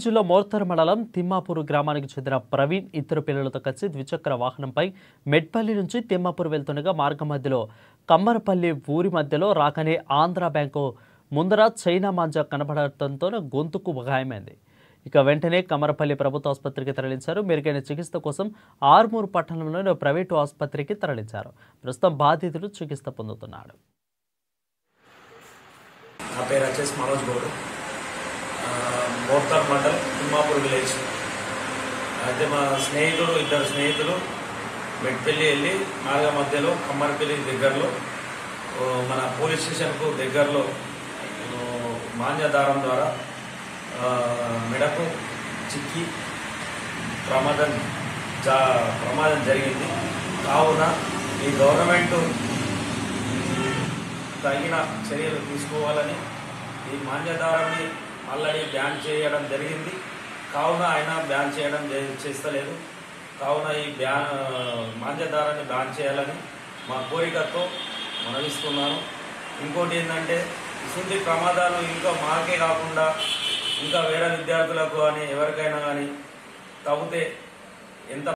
జిల్లా మోర్తర్ మండలం తిమ్మాపూర్ గ్రామానికి చెందిన ప్రవీణ్ ఇద్దరు పిల్లలతో కలిసి ద్విచక్ర వాహనంపై మెట్పల్లి నుంచి తిమ్మాపూర్ వెళ్తుండగా మార్గ మధ్యలో కమ్మరపల్లి ఊరి మధ్యలో రాకనే ఆంధ్ర బ్యాంకు ముందర చైనా మాంజా కనబడటంతో గొంతుకు గాయమైంది. ఇక వెంటనే కమ్మరపల్లి ప్రభుత్వ ఆసుపత్రికి తరలించారు. మెరుగైన చికిత్స కోసం ఆర్మూరు పట్టణంలోని ప్రైవేటు ఆసుపత్రికి తరలించారు. ప్రస్తుతం బాధితుడు చికిత్స పొందుతున్నాడు. మోర్తర్ మండల్ తిమ్మాపూర్ విలేజ్. అయితే మా ఇద్దరు స్నేహితులు మెట్పల్లి వెళ్ళి మార్గ మధ్యలో కమ్మరపల్లి దగ్గరలో మన పోలీస్ స్టేషన్కు దగ్గరలో మాన్యదారం ద్వారా మెడకు చిక్కి ప్రమాదం జరిగింది. కావున ఈ గవర్నమెంట్ తగిన చర్యలు తీసుకోవాలని ఈ మాన్యదారాన్ని ఆల్రెడీ బ్యాన్ చేయడం జరిగింది. కావున ఆయన బ్యాన్ చేయడం చేస్తలేదు. కావున ఈ మాంద్యదారాన్ని బ్యాన్ చేయాలని మా కోరికతో మనవిస్తున్నాను. ఇంకోటి ఏంటంటే ఇటువంటి ప్రమాదాలు ఇంకా మాకే కాకుండా ఇంకా వేరే విద్యార్థులకు కానీ ఎవరికైనా కానీ తగ్గితే ఎంత